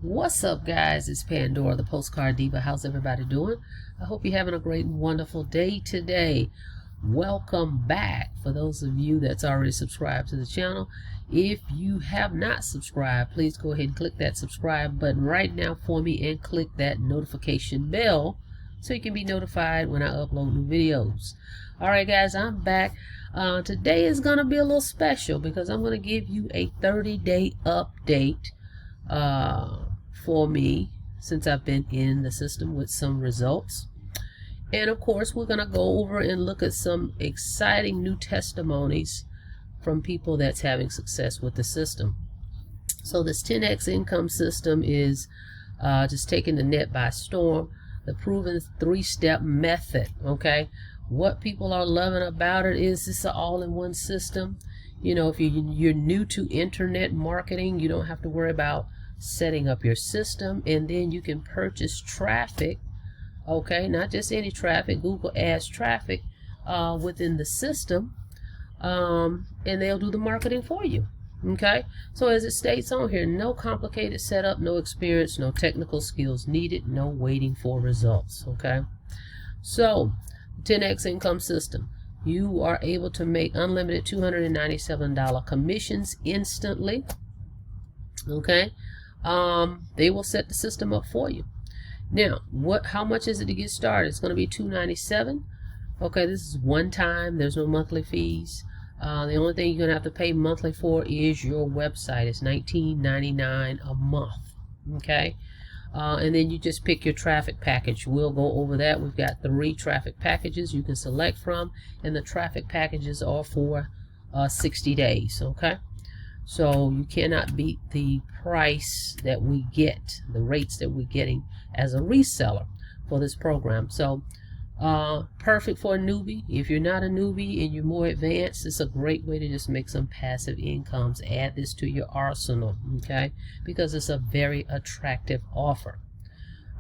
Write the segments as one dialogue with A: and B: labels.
A: What's up, guys? It's Pandora, the Postcard Diva. How's everybody doing? I hope you're having a great and wonderful day today. Welcome back for those of you that's already subscribed to the channel. If you have not subscribed, please go ahead and click that subscribe button right now for me and click that notification bell so you can be notified when I upload new videos. Alright guys, I'm back. Today is going to be a little special because I'm going to give you a 30-day update for me since I've been in the system with some results. And of course, we're going to go over and look at some exciting new testimonies from people that's having success with the system. So this 10x income system is just taking the net by storm. The proven 3-step method. Okay, what people are loving about it is this an all-in-one system. You know, if you're new to internet marketing, you don't have to worry about setting up your system, and then you can purchase traffic, okay, not just any traffic, Google Ads traffic within the system, and they'll do the marketing for you. Okay, so as it states on here, no complicated setup, no experience, no technical skills needed, no waiting for results. Okay, so 10x income system, you are able to make unlimited $297 commissions instantly. Okay, they will set the system up for you. Now, how much is it to get started? It's going to be $297. Okay, this is one time. There's no monthly fees. The only thing you're going to have to pay monthly for is your website. It's $19.99 a month. Okay, and then you just pick your traffic package. We'll go over that. We've got 3 traffic packages you can select from, and the traffic packages are for 60 days. Okay, so you cannot beat the price that we get, the rates that we're getting as a reseller for this program. So perfect for a newbie. If you're not a newbie and you're more advanced, it's a great way to just make some passive incomes. Add this to your arsenal, okay, because it's a very attractive offer.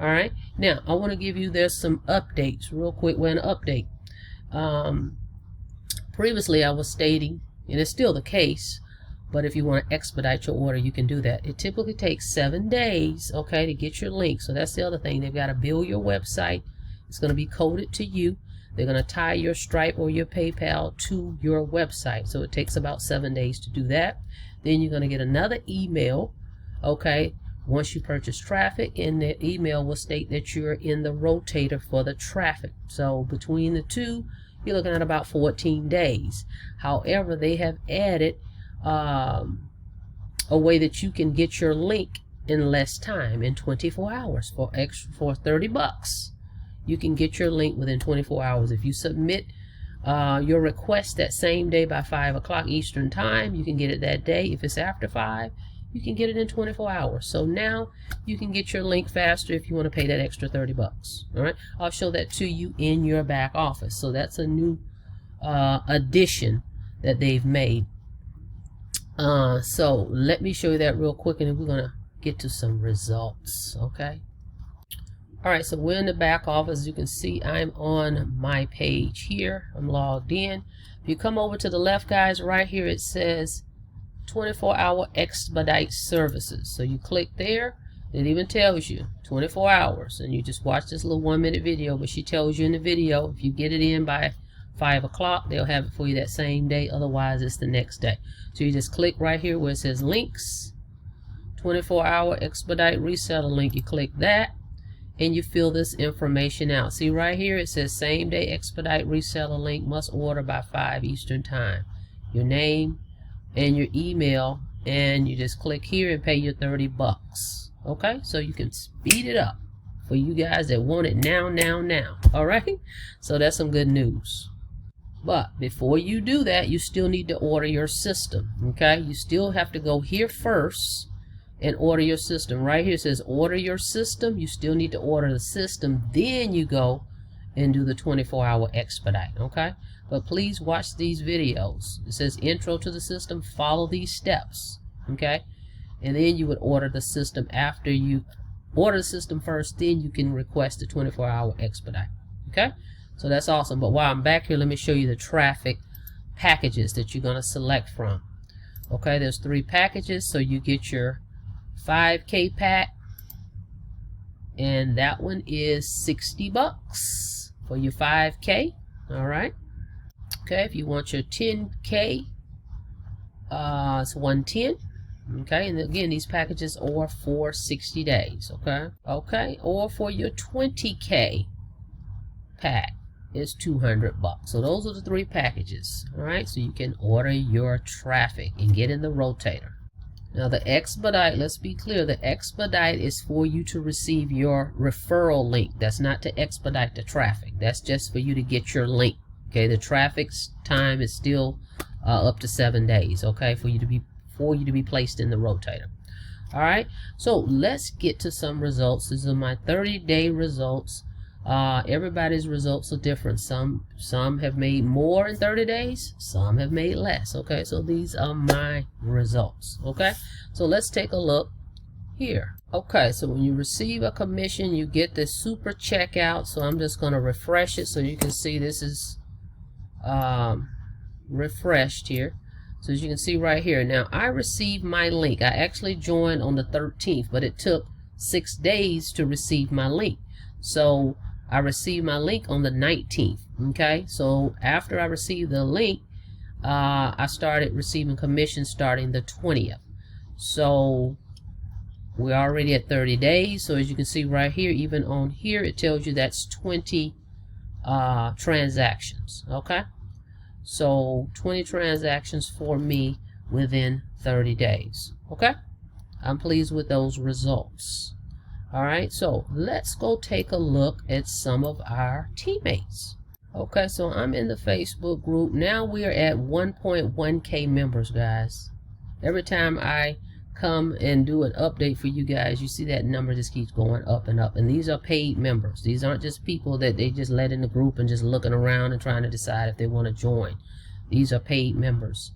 A: All right, now I want to give you, there's some updates real quick. We're an update. Previously I was stating, and it's still the case, but if you want to expedite your order, you can do that. It typically takes 7 days, okay, to get your link. So that's the other thing. They've got to build your website. It's going to be coded to you. They're going to tie your Stripe or your PayPal to your website. So it takes about 7 days to do that. Then you're going to get another email, okay, once you purchase traffic, and the email will state that you're in the rotator for the traffic. So between the two, you're looking at about 14 days. However, they have added a way that you can get your link in less time, in 24 hours for $30. You can get your link within 24 hours. If you submit your request that same day by 5 o'clock Eastern time, you can get it that day. If it's after 5, you can get it in 24 hours. So now you can get your link faster if you want to pay that extra $30. All right, I'll show that to you in your back office. So that's a new addition that they've made. So let me show you that real quick, and then we're gonna get to some results. Okay, all right, so we're in the back office. As you can see, I'm on my page here. I'm logged in. If you come over to the left, guys, right here it says 24-hour expedite services. So you click there. It even tells you 24 hours, and you just watch this little 1-minute video, but she tells you in the video, if you get it in by 5 o'clock, they'll have it for you that same day. Otherwise, it's the next day. So you just click right here where it says links, 24-hour expedite reseller link. You click that, and you fill this information out. See right here, it says same day expedite reseller link, must order by 5 Eastern time. Your name and your email, and you just click here and pay your $30. Okay, so you can speed it up for you guys that want it now. All right, so that's some good news. But before you do that, you still need to order your system. Okay, you still have to go here first and order your system. Right here it says order your system. You still need to order the system, then you go and do the 24-hour expedite. Okay, but please watch these videos. It says intro to the system, follow these steps. Okay, and then you would order the system. After you order the system first, then you can request the 24-hour expedite. Okay, so that's awesome. But while I'm back here, let me show you the traffic packages that you're going to select from. Okay, there's 3 packages. So you get your 5K pack, and that one is $60 for your 5K. All right. Okay, if you want your 10K, it's $110. Okay, and again, these packages are for 60 days. Okay, or for your 20K pack is $200. So those are the 3 packages. All right, so you can order your traffic and get in the rotator. Now the expedite, let's be clear, the expedite is for you to receive your referral link. That's not to expedite the traffic. That's just for you to get your link. Okay, the traffic's time is still up to 7 days. Okay, for you to be placed in the rotator. All right, so let's get to some results. These are my 30-day results. Everybody's results are different. Some have made more in 30 days, some have made less. Okay, so these are my results. Okay, so let's take a look here. Okay, so when you receive a commission, you get this super checkout. So I'm just going to refresh it so you can see this is refreshed here. So as you can see right here, now I received my link. I actually joined on the 13th, but it took 6 days to receive my link. So I received my link on the 19th. Okay, so after I received the link, I started receiving commissions starting the 20th. So we're already at 30 days. So as you can see right here, even on here, it tells you that's 20 transactions. Okay, so 20 transactions for me within 30 days. Okay, I'm pleased with those results. All right, so let's go take a look at some of our teammates. Okay, so I'm in the Facebook group. Now we are at 1.1K members, guys. Every time I come and do an update for you guys, you see that number just keeps going up and up. And these are paid members. These aren't just people that they just let in the group and just looking around and trying to decide if they want to join. These are paid members.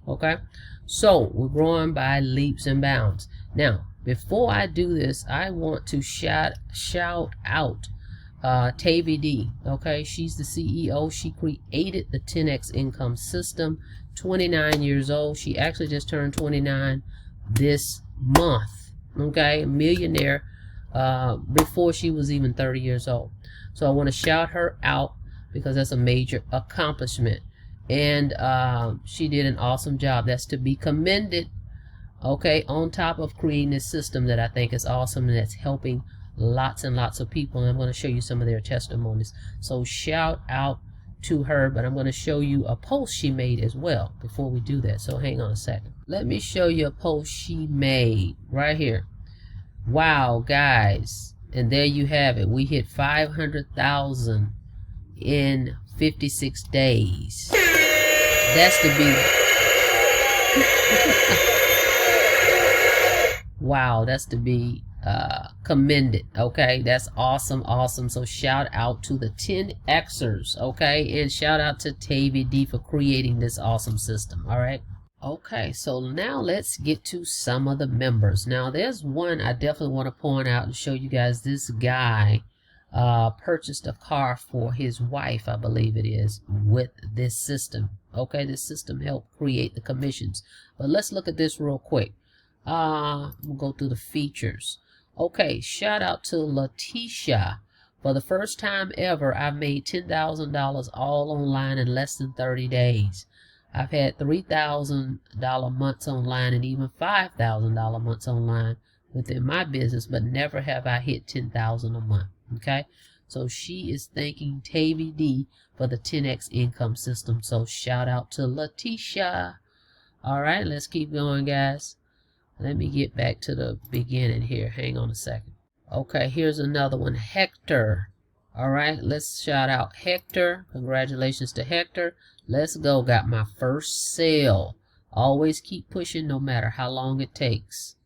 A: Okay, so we're growing by leaps and bounds. Now, before I do this, I want to shout out Tavi D. Okay, she's the CEO. She created the 10X income system. 29 years old. She actually just turned 29 this month. Okay, a millionaire before she was even 30 years old. So I want to shout her out because that's a major accomplishment, and she did an awesome job. That's to be commended. Okay, on top of creating this system that I think is awesome and that's helping lots and lots of people, and I'm going to show you some of their testimonies. So shout out to her, but I'm going to show you a post she made as well before we do that. So hang on a second. Let me show you a post she made right here. Wow, guys, and there you have it. We hit 500,000 in 56 days. That's to be wow, that's to be commended. Okay, that's awesome. So shout out to the 10Xers. Okay, and shout out to Tavi D for creating this awesome system. All right, okay, so now let's get to some of the members. Now there's one I definitely want to point out and show you guys. This guy purchased a car for his wife, I believe it is, with this system. Okay, this system helped create the commissions. But let's look at this real quick. We'll go through the features. Okay, shout out to Letitia. For the first time ever, I've made $10,000 all online in less than 30 days. I've had $3,000 months online and even $5,000 months online within my business, but never have I hit $10,000 a month. Okay, so she is thanking Tavi D for the 10X income system. So shout out to Letitia. All right, let's keep going, guys. Let me get back to the beginning here. Hang on a second. Okay, here's another one. Hector. All right, let's shout out Hector. Congratulations to Hector. Let's go. Got my first sale. Always keep pushing no matter how long it takes.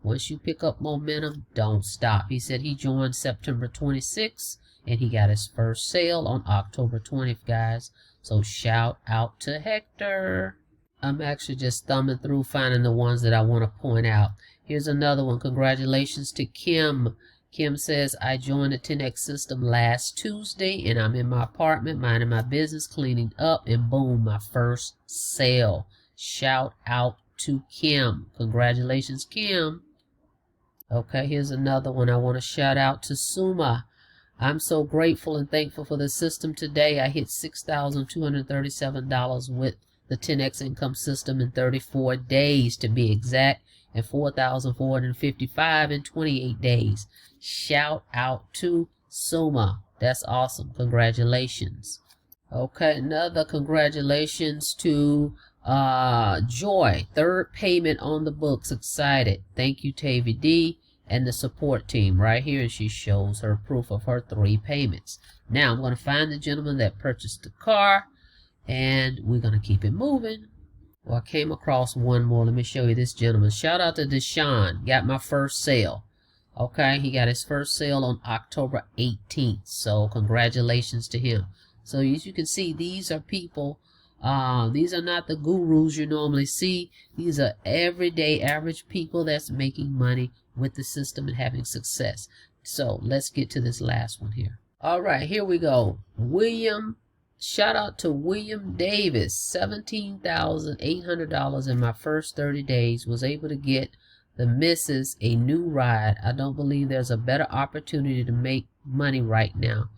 A: Once you pick up momentum, don't stop. He said he joined September 26th and he got his first sale on October 20th, guys. So shout out to Hector. I'm actually just thumbing through finding the ones that I want to point out. Here's another one. Congratulations to Kim. Kim says, I joined the 10X system last Tuesday and I'm in my apartment minding my business, cleaning up, and boom, my first sale. Shout out to Kim. Congratulations, Kim. Okay, here's another one. I want to shout out to Suma. I'm so grateful and thankful for the system today. I hit $6,237 with the 10x income system in 34 days to be exact, and $4,455 in 28 days. Shout out to Suma. That's awesome. Congratulations. Okay, another congratulations to Joy. Third payment on the books. Excited. Thank you, Tavy D, and the support team. Right here, she shows her proof of her 3 payments. Now, I'm going to find the gentleman that purchased the car, and we're going to keep it moving. Well, I came across one more. Let me show you this gentleman. Shout out to Deshaun. Got my first sale. Okay, he got his first sale on October 18th. So, congratulations to him. So, as you can see, these are people. These are not the gurus you normally see. These are everyday average people that's making money with the system and having success. So let's get to this last one here. All right, here we go. Shout out to William Davis. $17,800 in my first 30 days. Was able to get the missus a new ride. I don't believe there's a better opportunity to make money right now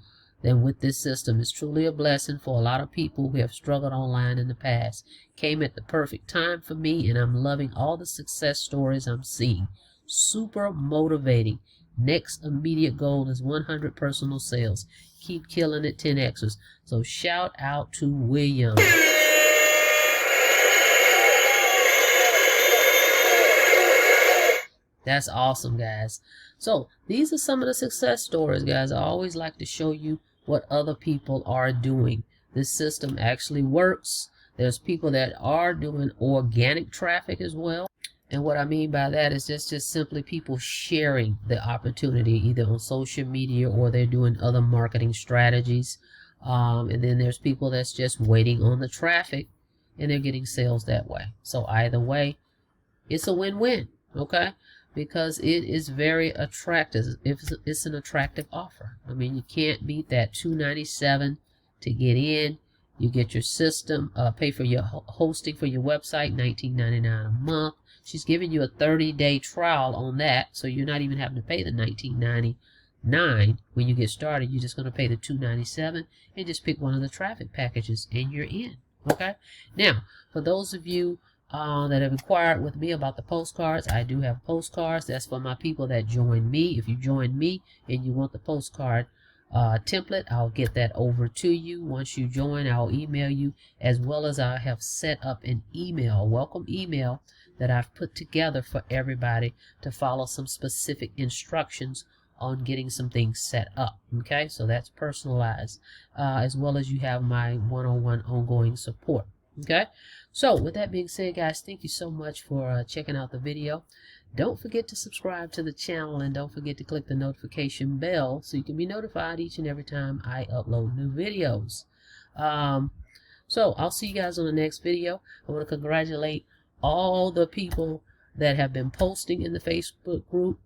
A: than with this system. It's truly a blessing for a lot of people who have struggled online in the past. Came at the perfect time for me, and I'm loving all the success stories I'm seeing. Super motivating. Next immediate goal is 100 personal sales. Keep killing it, 10xers. So shout out to William. That's awesome, guys. So these are some of the success stories, guys. I always like to show you what other people are doing. This system actually works. There's people that are doing organic traffic as well. And what I mean by that is just simply people sharing the opportunity either on social media or they're doing other marketing strategies. And then there's people that's just waiting on the traffic and they're getting sales that way. So either way, it's a win-win, okay? Because it is very attractive. It's an attractive offer. I mean, you can't beat that. $297 to get in. You get your system, pay for your hosting for your website, $19.99 a month. She's giving you a 30-day trial on that, so you're not even having to pay the $19.99 when you get started. You're just going to pay the $297 and just pick one of the traffic packages, and you're in. Okay. Now, for those of you that have inquired with me about the postcards, I do have postcards. That's for my people that join me. If you join me and you want the postcard template, I'll get that over to you. Once you join, I'll email you, as well as I have set up an email, a welcome email that I've put together for everybody to follow some specific instructions on getting some things set up. Okay, so that's personalized, as well as you have my one-on-one ongoing support. Okay, so with that being said, guys, thank you so much for checking out the video. Don't forget to subscribe to the channel, and don't forget to click the notification bell so you can be notified each and every time I upload new videos. So I'll see you guys on the next video. I want to congratulate all the people that have been posting in the Facebook group.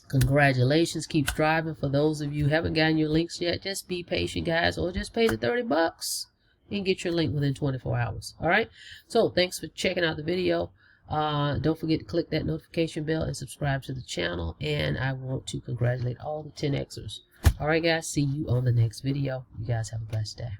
A: Congratulations. Keep striving. For those of you who haven't gotten your links yet, just be patient, guys, or just pay the $30 and get your link within 24 hours. All right, so thanks for checking out the video. Don't forget to click that notification bell and subscribe to the channel, and I want to congratulate all the 10xers. All right, guys, see you on the next video. You guys have a blessed day.